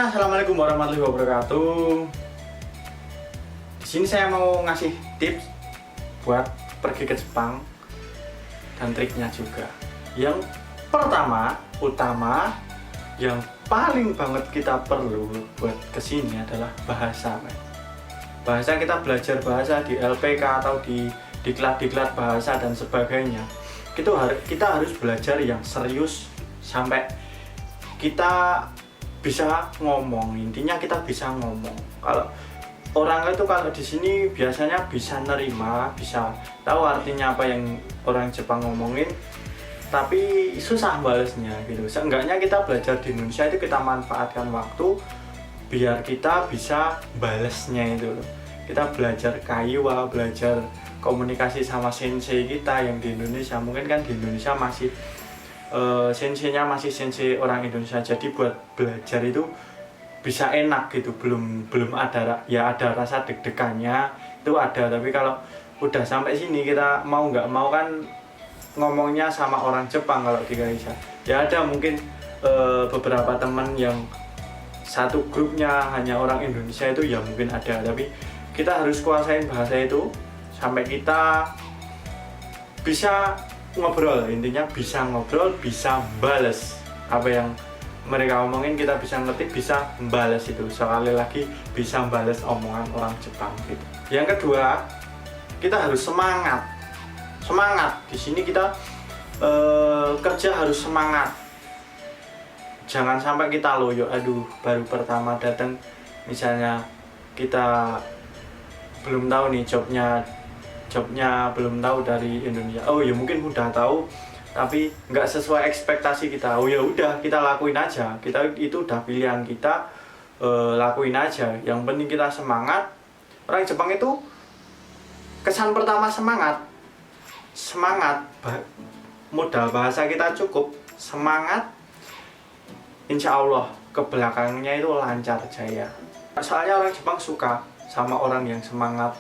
Assalamualaikum warahmatullahi wabarakatuh. Di sini saya mau ngasih tips buat pergi ke Jepang dan triknya juga. Yang pertama, utama, yang paling banget kita perlu buat kesini adalah bahasa, men. Bahasa, kita belajar bahasa di LPK atau di diklat-diklat bahasa dan sebagainya. Kita harus belajar yang serius sampai kita bisa ngomong. Intinya kita bisa ngomong. Kalau orang itu kalau di sini biasanya bisa nerima, bisa tahu artinya apa yang orang Jepang ngomongin, tapi susah balesnya gitu. Seenggaknya kita belajar di Indonesia itu kita manfaatkan waktu biar kita bisa balesnya itu loh. Kita belajar kaiwa, belajar komunikasi sama sensei kita yang di Indonesia. Mungkin kan di Indonesia masih senseinya masih sensei orang Indonesia, jadi buat belajar itu bisa enak gitu. Belum ada, ya ada rasa deg-degannya itu ada, tapi kalau udah sampai sini kita mau nggak mau kan ngomongnya sama orang Jepang. Kalau di Indonesia ya ada mungkin beberapa teman yang satu grupnya hanya orang Indonesia, itu ya mungkin ada, tapi kita harus kuasain bahasa itu sampai kita bisa ngobrol. Intinya bisa ngobrol, bisa bales apa yang mereka omongin, kita bisa ngetik, bisa bales itu. Sekali lagi, bisa bales omongan orang Jepang gitu. Yang kedua, kita harus semangat. Di sini kita kerja harus semangat. Jangan sampai kita loyo, aduh baru pertama datang, misalnya kita belum tahu nih jobnya belum tahu dari Indonesia. Oh ya mungkin udah tahu tapi nggak sesuai ekspektasi kita. Oh ya udah, kita lakuin aja. Itu udah pilihan kita, lakuin aja. Yang penting kita semangat. Orang Jepang itu kesan pertama semangat. Modal bahasa kita cukup, semangat. Insya Allah ke belakangnya itu lancar jaya. Soalnya orang Jepang suka sama orang yang semangat,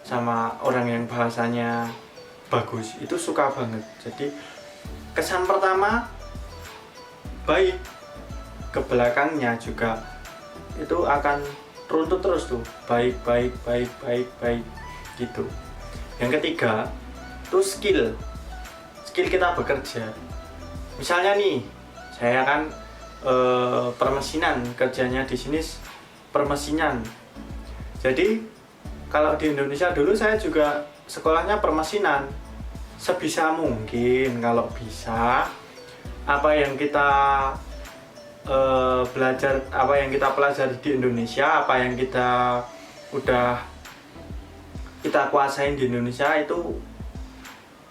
sama orang yang bahasanya bagus, itu suka banget. Jadi kesan pertama baik, ke belakangnya juga itu akan runtut terus tuh, baik gitu. Yang ketiga tuh skill kita bekerja. Misalnya nih, saya kan permesinan, kerjanya di sini permesinan. Jadi kalau di Indonesia dulu saya juga sekolahnya permesinan. Sebisa mungkin kalau bisa apa yang kita belajar, apa yang kita pelajari di Indonesia, apa yang kita kuasain di Indonesia, itu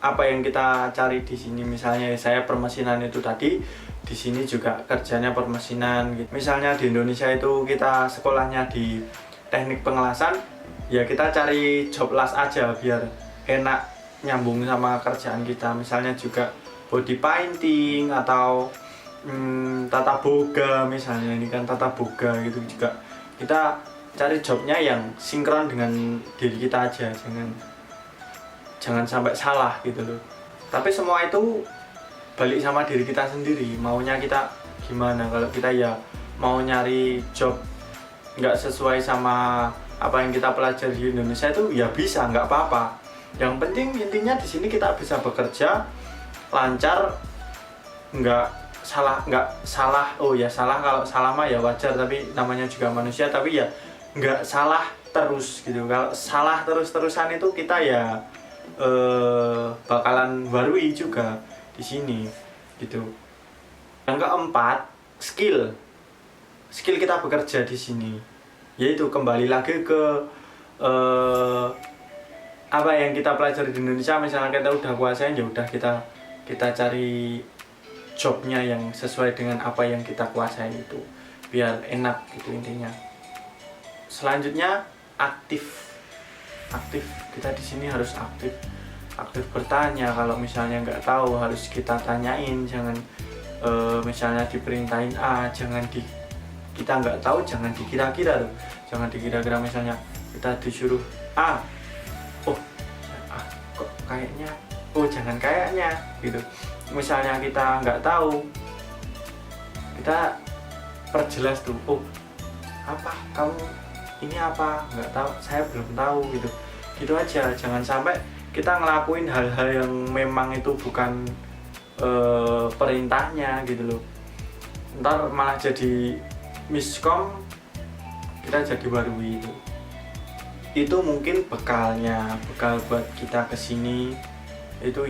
apa yang kita cari di sini. Misalnya saya permesinan itu tadi, di sini juga kerjanya permesinan gitu. Misalnya di Indonesia itu kita sekolahnya di teknik pengelasan, ya kita cari job las aja biar enak nyambung sama kerjaan kita. Misalnya juga body painting atau tata boga, misalnya ini kan tata boga gitu juga. Kita cari jobnya yang sinkron dengan diri kita aja, jangan sampai salah gitu loh. Tapi semua itu balik sama diri kita sendiri, maunya kita gimana. Kalau kita ya mau nyari job nggak sesuai sama apa yang kita pelajari di Indonesia, itu ya bisa, nggak apa-apa. Yang penting intinya di sini kita bisa bekerja lancar, nggak salah. Oh ya salah, kalau salah mah ya wajar, tapi namanya juga manusia. Tapi ya nggak salah terus gitu. Kalau salah terus-terusan itu kita ya bakalan warui juga di sini gitu. Yang keempat, skill kita bekerja di sini, yaitu kembali lagi ke apa yang kita pelajari di Indonesia. Misalnya kita udah kuasain, ya udah kita cari jobnya yang sesuai dengan apa yang kita kuasain itu, biar enak gitu intinya. Selanjutnya aktif. Kita di sini harus aktif bertanya. Kalau misalnya nggak tahu harus kita tanyain. Jangan misalnya diperintahin A, kita nggak tahu jangan dikira-kira loh. Jangan dikira-kira, misalnya kita disuruh A, kok kayaknya, jangan kayaknya gitu. Misalnya kita nggak tahu, kita perjelas tuh, apa kamu ini apa, nggak tahu, saya belum tahu gitu. Gitu aja, jangan sampai kita ngelakuin hal-hal yang memang itu bukan perintahnya gitu loh. Ntar malah jadi miskom, kita jadi warui itu. Itu mungkin bekal buat kita kesini itu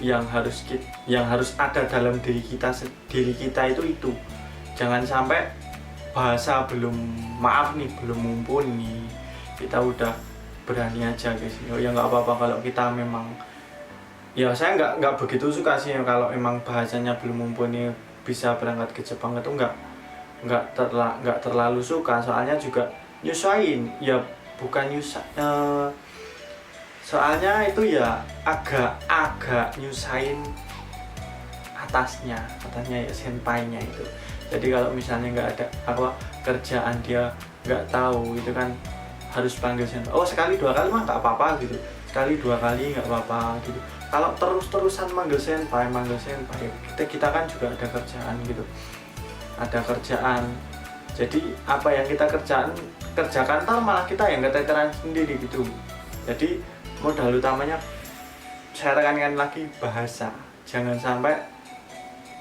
yang harus ada dalam diri kita itu. Jangan sampai bahasa belum mumpuni kita udah berani aja guys. Ya nggak apa-apa kalau kita memang, ya saya nggak begitu suka sih kalau emang bahasanya belum mumpuni bisa berangkat ke Jepang, itu nggak terlalu suka, soalnya juga nyusahin ya, bukan soalnya itu ya agak nyusahin atasnya ya, senpainya itu. Jadi kalau misalnya nggak ada kerjaan dia nggak tahu itu kan harus panggil senpai. Oh sekali dua kali mah nggak apa-apa gitu, sekali dua kali nggak apa-apa gitu. Kalau terus-terusan manggil senpai kita kan juga ada kerjaan. Jadi apa yang kita kerjakan ntar malah kita yang keteteran sendiri gitu. Jadi modal utamanya saya tekankan lagi, bahasa. Jangan sampai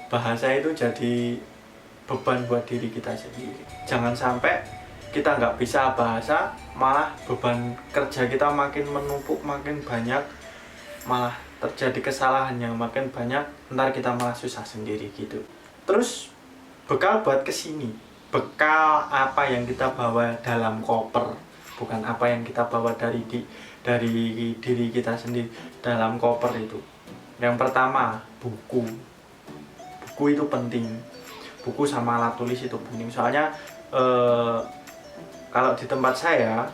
bahasa itu jadi beban buat diri kita sendiri. Jangan sampai kita nggak bisa bahasa, malah beban kerja kita makin menumpuk, makin banyak, malah terjadi kesalahan yang makin banyak, ntar kita malah susah sendiri gitu. Terus bekal buat kesini, bekal apa yang kita bawa dalam koper, bukan apa yang kita bawa dari diri kita sendiri dalam koper itu. Yang pertama, buku itu penting. Buku sama alat tulis itu penting, soalnya kalau di tempat saya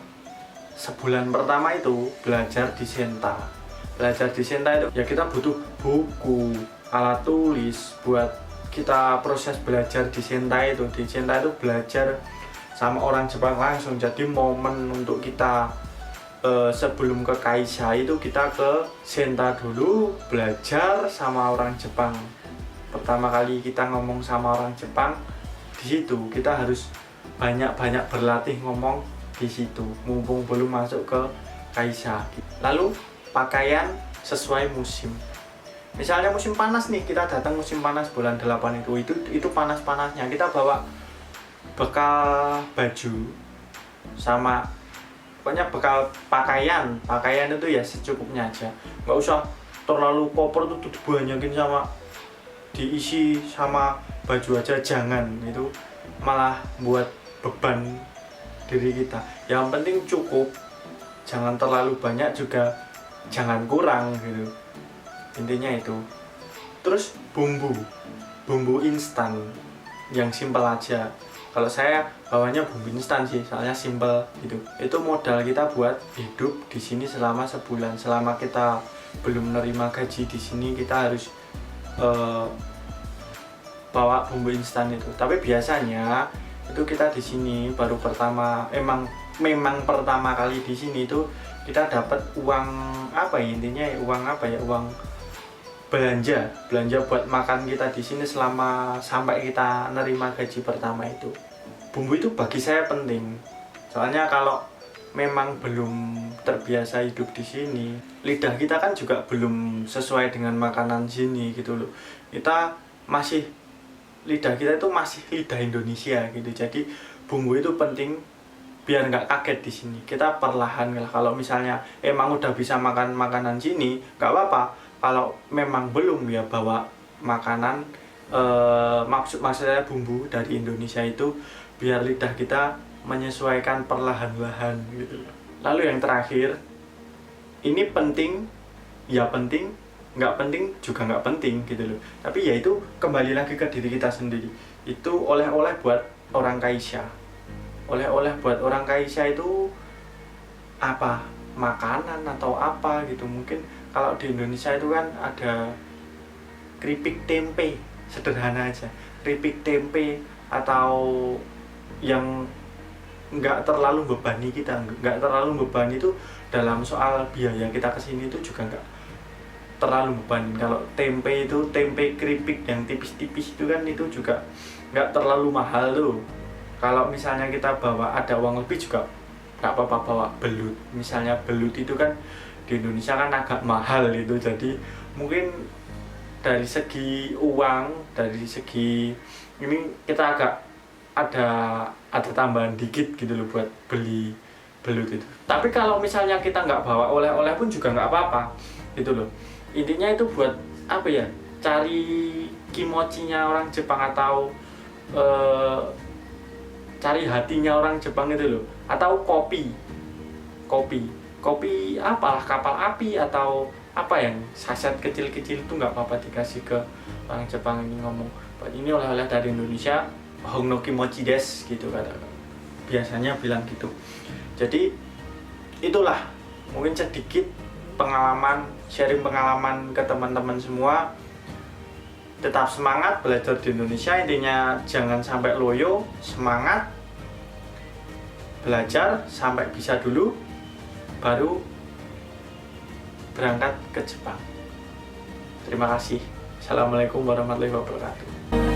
sebulan pertama itu belajar di Senta itu ya kita butuh buku, alat tulis buat kita proses belajar di Senta itu belajar sama orang Jepang langsung. Jadi momen untuk kita sebelum ke Kaisha itu kita ke Senta dulu belajar sama orang Jepang. Pertama kali kita ngomong sama orang Jepang di situ, kita harus banyak berlatih ngomong di situ mumpung belum masuk ke Kaisha. Lalu pakaian sesuai musim. Misalnya musim panas nih, kita datang musim panas bulan 8 itu panas-panasnya, kita bawa bekal baju sama pokoknya bekal pakaian itu ya secukupnya aja. Nggak usah terlalu koper tuh dibanyakin sama diisi sama baju aja, jangan, itu malah buat beban diri kita. Yang penting cukup, jangan terlalu banyak juga jangan kurang gitu, intinya itu. Terus bumbu instan yang simpel aja. Kalau saya bawanya bumbu instan sih, soalnya simpel gitu. Itu modal kita buat hidup di sini selama sebulan. Selama kita belum menerima gaji di sini, kita harus bawa bumbu instan itu. Tapi biasanya itu kita di sini baru memang pertama kali di sini itu kita dapat uang uang belanja buat makan kita di sini sampai kita nerima gaji pertama itu. Bumbu itu bagi saya penting, soalnya kalau memang belum terbiasa hidup di sini, lidah kita kan juga belum sesuai dengan makanan sini gitu loh. Lidah kita itu masih lidah Indonesia gitu. Jadi bumbu itu penting biar nggak kaget di sini. Kita perlahan lah. Kalau misalnya emang udah bisa makan makanan sini, nggak apa-apa. Kalau memang belum, ya bawa makanan maksudnya bumbu dari Indonesia itu biar lidah kita menyesuaikan perlahan-lahan gitu. Lalu yang terakhir, ini penting, ya penting, nggak penting juga nggak penting gitu loh. Tapi ya itu kembali lagi ke diri kita sendiri. Itu oleh-oleh buat orang Kaisha. Oleh-oleh buat orang Kaisha itu apa? Makanan atau apa gitu. Mungkin kalau di Indonesia itu kan ada keripik tempe, sederhana aja. Keripik tempe atau yang nggak terlalu bebani kita, nggak terlalu bebani itu dalam soal biaya kita kesini itu juga nggak terlalu beban. Kalau tempe keripik yang tipis-tipis itu kan itu juga nggak terlalu mahal tuh. Kalau misalnya kita bawa ada uang lebih juga nggak apa-apa bawa belut. Misalnya belut itu kan di Indonesia kan agak mahal itu, jadi mungkin dari segi uang, dari segi ini kita agak ada tambahan dikit gitu loh buat beli belut itu. Tapi kalau misalnya kita nggak bawa oleh-oleh pun juga nggak apa-apa gitu loh. Intinya itu buat apa ya, cari kimochinya orang Jepang atau cari hatinya orang Jepang itu loh. Atau kopi apalah, kapal api atau apa yang saset kecil-kecil itu nggak apa-apa dikasih ke orang Jepang ini, ngomong ini oleh-oleh dari Indonesia, Hongno Kimochi des gitu kata, biasanya bilang gitu. Jadi itulah mungkin sedikit pengalaman, sharing pengalaman ke teman-teman semua. Tetap semangat belajar di Indonesia, intinya jangan sampai loyo, semangat belajar sampai bisa dulu baru berangkat ke Jepang. Terima kasih. Assalamualaikum warahmatullahi wabarakatuh.